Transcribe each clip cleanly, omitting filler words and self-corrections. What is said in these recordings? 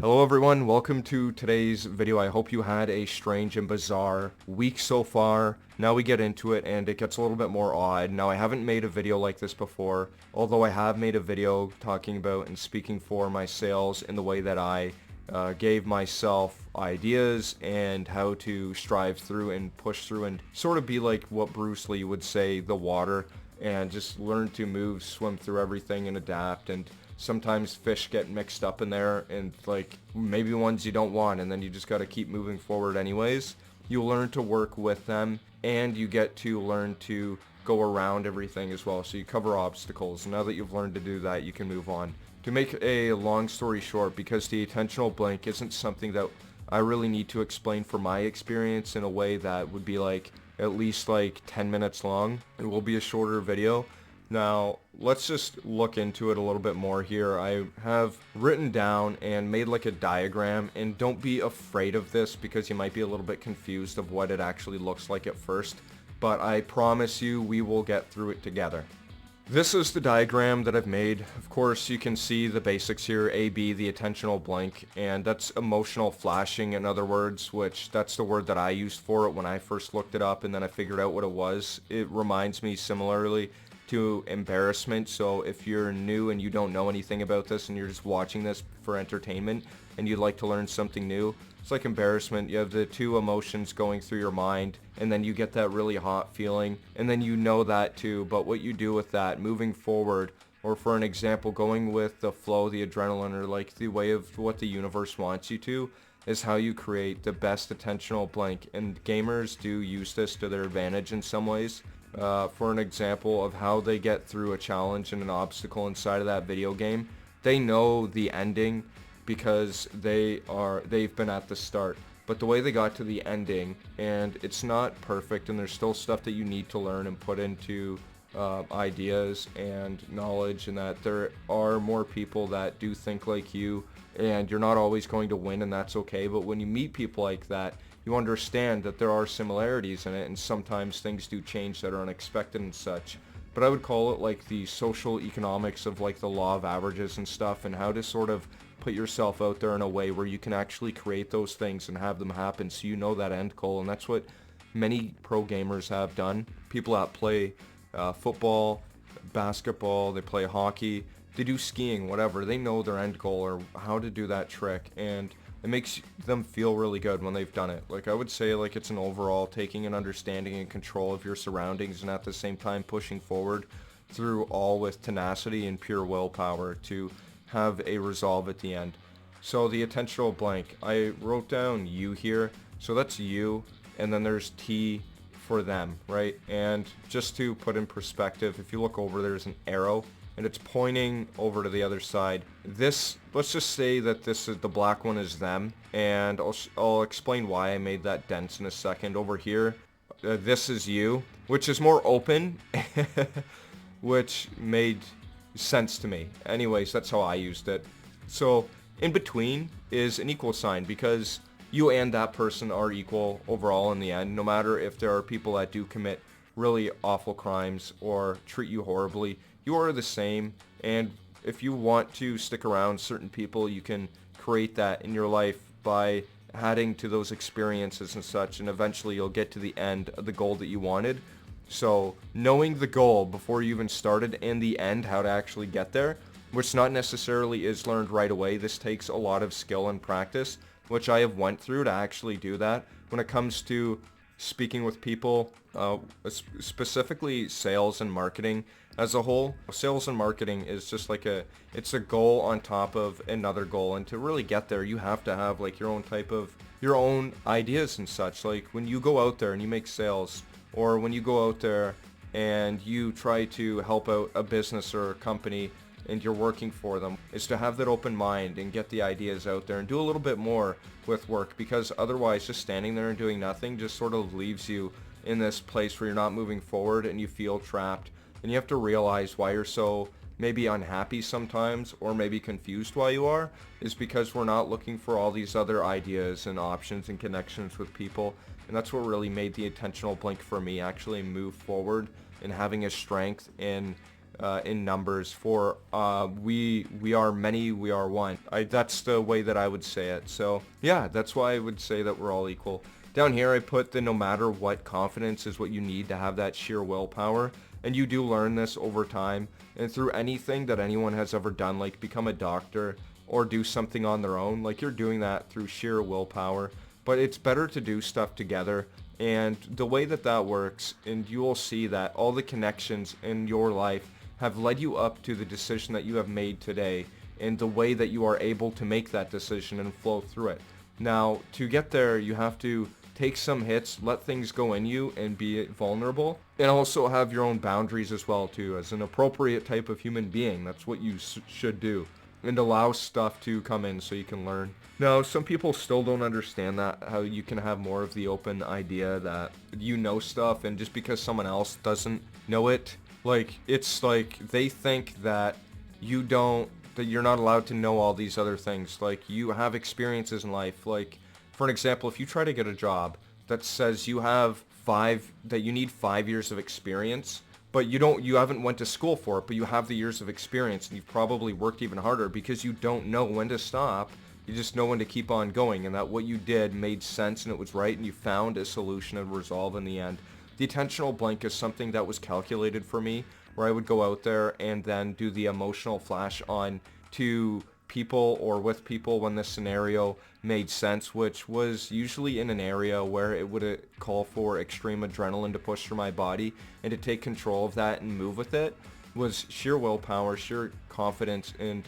Hello everyone, welcome to today's video. I hope you had a strange and bizarre week so far. Now we get into it and it gets a little bit more odd. Now I haven't made a video like this before, although I have made a video talking about and speaking for my sales in the way that I gave myself ideas and how to strive through and push through and sort of be like what Bruce Lee would say, the water, and just learn to move, swim through everything and adapt. And sometimes fish get mixed up in there and like maybe ones you don't want, and then you just got to keep moving forward anyways. You learn to work with them and you get to learn to go around everything as well. So you cover obstacles. Now that you've learned to do that, you can move on. To make a long story short, because the attentional blank isn't something that I really need to explain from my experience in a way that would be like at least like 10 minutes long, it will be a shorter video. Now, let's just look into it a little bit more here. I have written down and made like a diagram, and don't be afraid of this because you might be a little bit confused of what it actually looks like at first, but I promise you we will get through it together. This is the diagram that I've made. Of course, you can see the basics here, AB, the attentional blank, and that's emotional flashing, in other words, which that's the word that I used for it when I first looked it up, and then I figured out what it was. It reminds me similarly to embarrassment. So if you're new and you don't know anything about this and you're just watching this for entertainment and you'd like to learn something new, it's like embarrassment. You have the two emotions going through your mind, and then you get that really hot feeling, and then you know that too, but what you do with that moving forward, or for an example, going with the flow, the adrenaline, or like the way of what the universe wants you to, is how you create the best attentional blank. And gamers do use this to their advantage in some ways. For an example of how they get through a challenge and an obstacle inside of that video game, they know the ending because they've been at the start. But the way they got to the ending, and it's not perfect, and there's still stuff that you need to learn and put into ideas and knowledge, and that there are more people that do think like you, and you're not always going to win, and that's okay. But when you meet people like that, you understand that there are similarities in it, and sometimes things do change that are unexpected and such. But I would call it like the social economics of like the law of averages and stuff, and how to sort of put yourself out there in a way where you can actually create those things and have them happen, so you know that end goal. And that's what many pro gamers have done. People that play football, basketball, they play hockey, they do skiing, whatever, they know their end goal or how to do that trick, and it makes them feel really good when they've done it. Like I would say, like it's an overall taking an understanding and control of your surroundings, and at the same time pushing forward through all with tenacity and pure willpower to have a resolve at the end. So the attentional blank, I wrote down you here, so that's you, and then there's T for them, right? And just to put in perspective, if you look over, there's an arrow and it's pointing over to the other side. This, let's just say that this is the black one is them, and I'll explain why I made that dense in a second. Over here, this is you, which is more open, which made sense to me. Anyways, that's how I used it. So in between is an equal sign, because you and that person are equal overall in the end, no matter if there are people that do commit really awful crimes or treat you horribly. You are the same, and if you want to stick around certain people, you can create that in your life by adding to those experiences and such, and eventually you'll get to the end of the goal that you wanted. So knowing the goal before you even started, and the end, how to actually get there, which not necessarily is learned right away. This takes a lot of skill and practice, which I have went through to actually do that. When it comes to speaking with people, specifically sales and marketing as a whole, sales and marketing is just like it's a goal on top of another goal, and to really get there you have to have like your own ideas and such. Like when you go out there and you make sales, or when you go out there and you try to help out a business or a company and you're working for them, is to have that open mind and get the ideas out there and do a little bit more with work, because otherwise just standing there and doing nothing just sort of leaves you in this place where you're not moving forward and you feel trapped. And you have to realize why you're so maybe unhappy sometimes, or maybe confused why you are, is because we're not looking for all these other ideas and options and connections with people. And that's what really made the attentional blink for me actually move forward, and having a strength in in numbers for we are many, we are one. That's the way that I would say it. So yeah, that's why I would say that we're all equal. Down here I put the no matter what confidence is what you need to have that sheer willpower. And you do learn this over time and through anything that anyone has ever done, like become a doctor or do something on their own. Like you're doing that through sheer willpower. But it's better to do stuff together. And the way that that works, and you will see that all the connections in your life have led you up to the decision that you have made today and the way that you are able to make that decision and flow through it. Now, to get there, you have to take some hits, let things go in you and be vulnerable, and also have your own boundaries as well too. As an appropriate type of human being, that's what you should do, and allow stuff to come in so you can learn. Now, some people still don't understand that, how you can have more of the open idea that you know stuff, and just because someone else doesn't know it, like, it's like they think that that you're not allowed to know all these other things. Like, you have experiences in life. Like, for an example, if you try to get a job that says you need 5 years of experience, but you haven't went to school for it, but you have the years of experience, and you've probably worked even harder because you don't know when to stop. You just know when to keep on going, and that what you did made sense and it was right, and you found a solution and resolve in the end. The attentional blank is something that was calculated for me, where I would go out there and then do the emotional flash on to people or with people when the scenario made sense, which was usually in an area where it would call for extreme adrenaline to push through my body, and to take control of that and move with it was sheer willpower, sheer confidence, and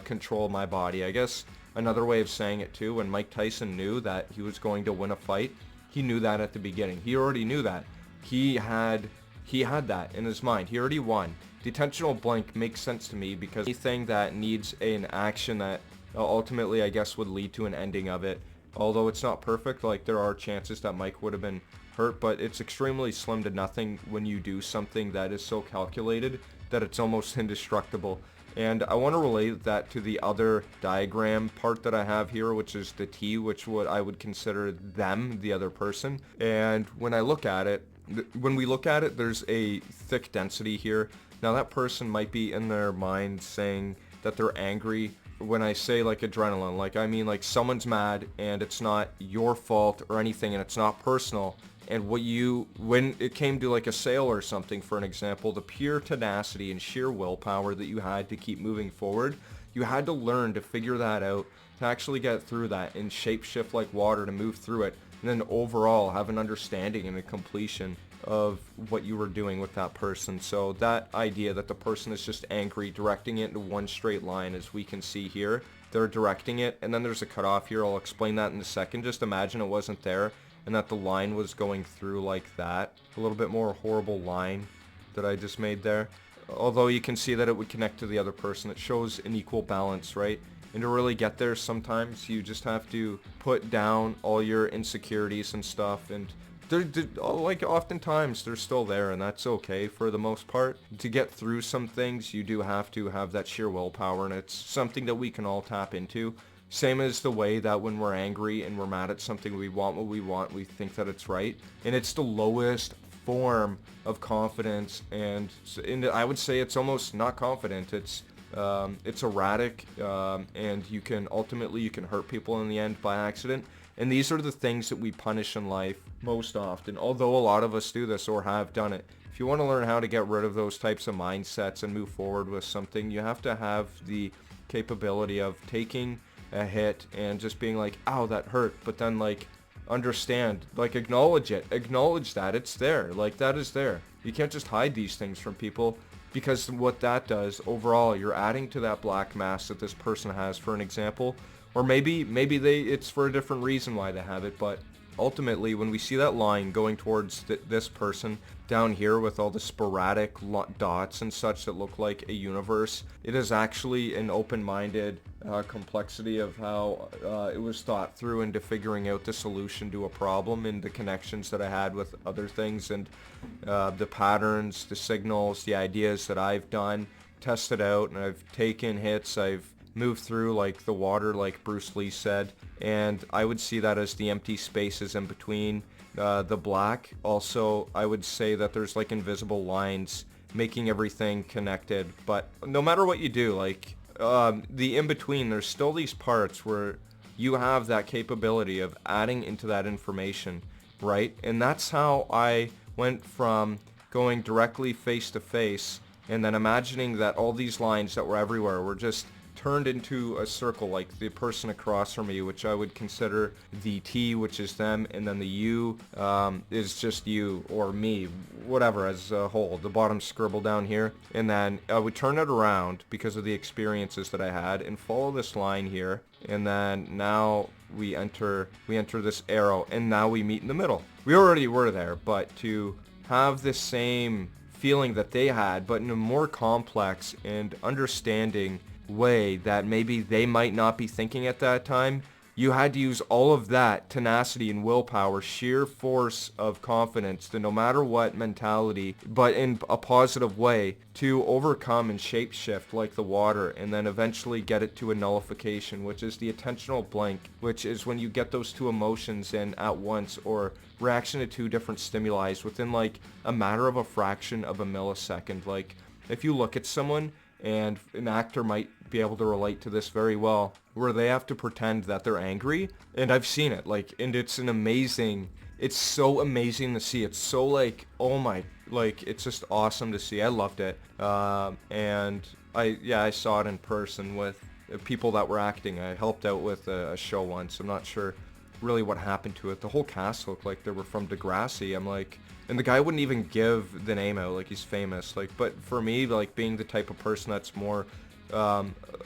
control of my body. I guess another way of saying it too, when Mike Tyson knew that he was going to win a fight, he knew that at the beginning. He already knew that. He had that in his mind. He already won. The attentional blank makes sense to me because anything that needs an action that ultimately I guess would lead to an ending of it, although it's not perfect, like there are chances that Mike would have been hurt, but it's extremely slim to nothing when you do something that is so calculated that it's almost indestructible. And I want to relate that to the other diagram part that I have here, which is the T, which I would consider them, the other person. And when we look at it, there's a thick density here. Now that person might be in their mind saying that they're angry. When I say like adrenaline, like I mean like someone's mad and it's not your fault or anything, and it's not personal. And when it came to like a sale or something, for an example, the pure tenacity and sheer willpower that you had to keep moving forward, you had to learn to figure that out, to actually get through that and shape shift like water to move through it, and then overall have an understanding and a completion of what you were doing with that person. So that idea that the person is just angry, directing it into one straight line, as we can see here, they're directing it, and then there's a cutoff here. I'll explain that in a second. Just imagine it wasn't there and that the line was going through like that. A little bit more horrible line that I just made there. Although you can see that it would connect to the other person. It shows an equal balance, right? And to really get there, sometimes you just have to put down all your insecurities and stuff, and like oftentimes they're still there, and that's okay for the most part. To get through some things, you do have to have that sheer willpower, and it's something that we can all tap into. Same as the way that when we're angry and we're mad at something, we want what we want, we think that it's right, and it's the lowest form of confidence, and I would say it's almost not confident. It's erratic, and you can hurt people in the end by accident. And these are the things that we punish in life most often, although a lot of us do this or have done it. If you want to learn how to get rid of those types of mindsets and move forward with something, you have to have the capability of taking a hit and just being like, ow, that hurt, but then like understand, like acknowledge that it's there, like that is there. You can't just hide these things from people, because what that does overall, you're adding to that black mass that this person has, for an example, or maybe it's for a different reason why they have it. But ultimately, when we see that line going towards this person down here with all the sporadic dots and such that look like a universe, it is actually an open-minded complexity of how it was thought through into figuring out the solution to a problem, and the connections that I had with other things, and the patterns, the signals, the ideas that I've done, tested out, and I've taken hits, I've moved through like the water, like Bruce Lee said, and I would see that as the empty spaces in between the black. Also, I would say that there's like invisible lines making everything connected. But no matter what you do, like, the in-between, there's still these parts where you have that capability of adding into that information, right? And that's how I went from going directly face to face and then imagining that all these lines that were everywhere were just turned into a circle, like the person across from me, which I would consider the T, which is them, and then the U is just you or me, whatever, as a whole, the bottom scribble down here. And then I would turn it around because of the experiences that I had and follow this line here. And then now we enter this arrow, and now we meet in the middle. We already were there, but to have the same feeling that they had, but in a more complex and understanding way that maybe they might not be thinking at that time, you had to use all of that tenacity and willpower, sheer force of confidence, the no matter what mentality, but in a positive way, to overcome and shapeshift like the water, and then eventually get it to a nullification, which is the attentional blank, which is when you get those two emotions in at once, or reaction to two different stimuli within like a matter of a fraction of a millisecond. Like, if you look at someone, and an actor might be able to relate to this very well, where they have to pretend that they're angry, and I've seen it, like, and it's so amazing to see. It's so like, oh my, like, it's just awesome to see. I loved it. And I saw it in person with people that were acting. I helped out with a show once. I'm not sure really what happened to it. The whole cast looked like they were from Degrassi. I'm like, and the guy wouldn't even give the name out, like he's famous. Like, but for me, like, being the type of person that's more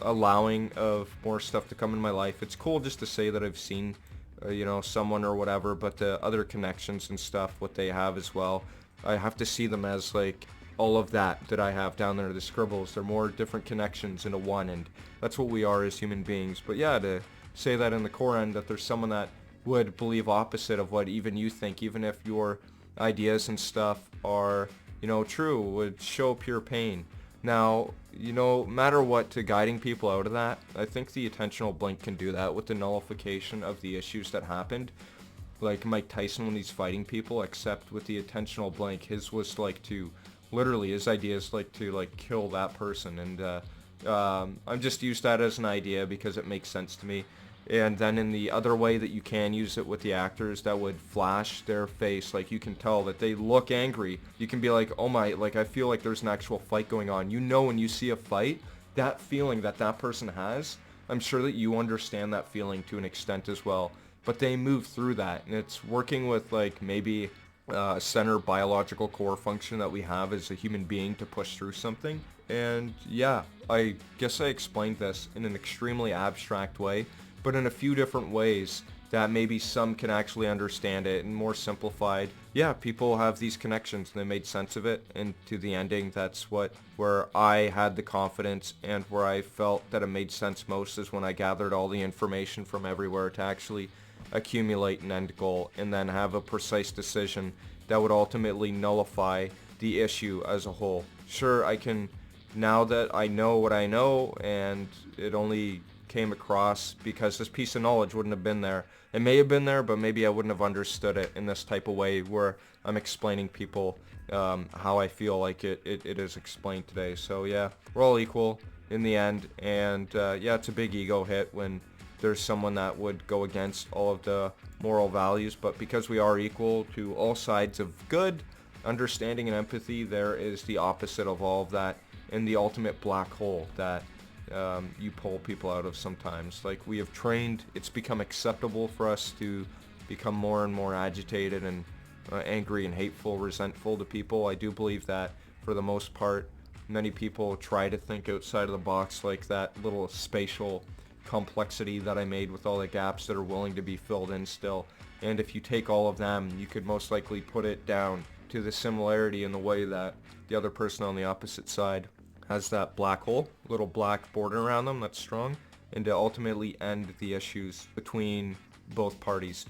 allowing of more stuff to come in my life, it's cool just to say that I've seen someone or whatever, but the other connections and stuff, what they have as well, I have to see them as like all of that I have down there, the scribbles. They're more different connections into one, and that's what we are as human beings. But yeah, to say that in the core end, that there's someone that would believe opposite of what even you think, even if your ideas and stuff are, true, would show pure pain. Now, matter what, to guiding people out of that, I think the attentional blink can do that with the nullification of the issues that happened. Like Mike Tyson when he's fighting people, except with the attentional blink, his was like to, literally, his idea is like to like kill that person. And I'm just used that as an idea because it makes sense to me. And then in the other way that you can use it with the actors, that would flash their face, like you can tell that they look angry. You can be like, oh my, like I feel like there's an actual fight going on. When you see a fight, that feeling that person has, I'm sure that you understand that feeling to an extent as well. But they move through that, and it's working with like maybe a center biological core function that we have as a human being to push through something. And yeah, I guess I explained this in an extremely abstract way, but in a few different ways that maybe some can actually understand it, and more simplified. Yeah, people have these connections and they made sense of it, and to the ending, that's where I had the confidence and where I felt that it made sense most, is when I gathered all the information from everywhere to actually accumulate an end goal and then have a precise decision that would ultimately nullify the issue as a whole. Sure, I can, now that I know what I know, and it only came across because this piece of knowledge wouldn't have been there. It may have been there, but maybe I wouldn't have understood it in this type of way where I'm explaining people how I feel like it is explained today. So yeah, we're all equal in the end, and yeah, it's a big ego hit when there's someone that would go against all of the moral values, but because we are equal to all sides of good, understanding and empathy, there is the opposite of all of that, and the ultimate black hole that you pull people out of sometimes. Like, we have trained, it's become acceptable for us to become more and more agitated and angry and hateful, resentful to people. I do believe that for the most part, many people try to think outside of the box, like that little spatial complexity that I made with all the gaps that are willing to be filled in still. And if you take all of them, you could most likely put it down to the similarity in the way that the other person on the opposite side has that black hole, little black border around them that's strong, and to ultimately end the issues between both parties.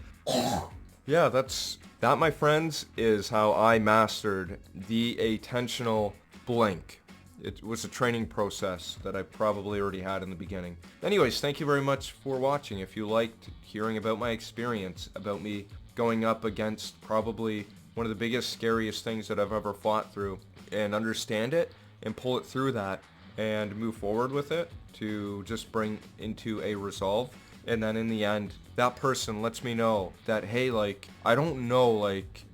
Yeah, that, my friends, is how I mastered the attentional blink. It was a training process that I probably already had in the beginning. Anyways, thank you very much for watching. If you liked hearing about my experience, about me going up against probably one of the biggest, scariest things that I've ever fought through, and understand it and pull it through that and move forward with it to just bring into a resolve. And then in the end, that person lets me know that, hey, like, I don't know, like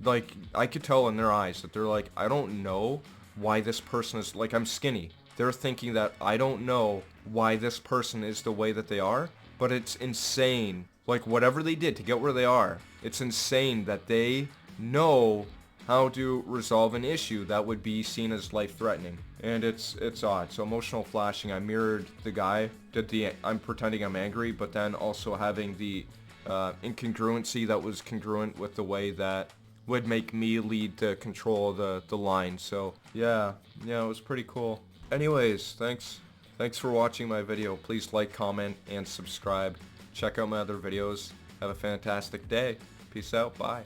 I could tell in their eyes that they're like, I don't know why this person is, like, I'm skinny. They're thinking that I don't know why this person is the way that they are, but it's insane. Like, whatever they did to get where they are, it's insane that they know how to resolve an issue that would be seen as life-threatening. And it's odd. So emotional flashing, I mirrored the guy, I'm pretending I'm angry, but then also having the incongruency that was congruent with the way that would make me lead to control the line. So yeah, it was pretty cool. Anyways, thanks for watching my video. Please like, comment, and subscribe. Check out my other videos. Have a fantastic day. Peace out. Bye.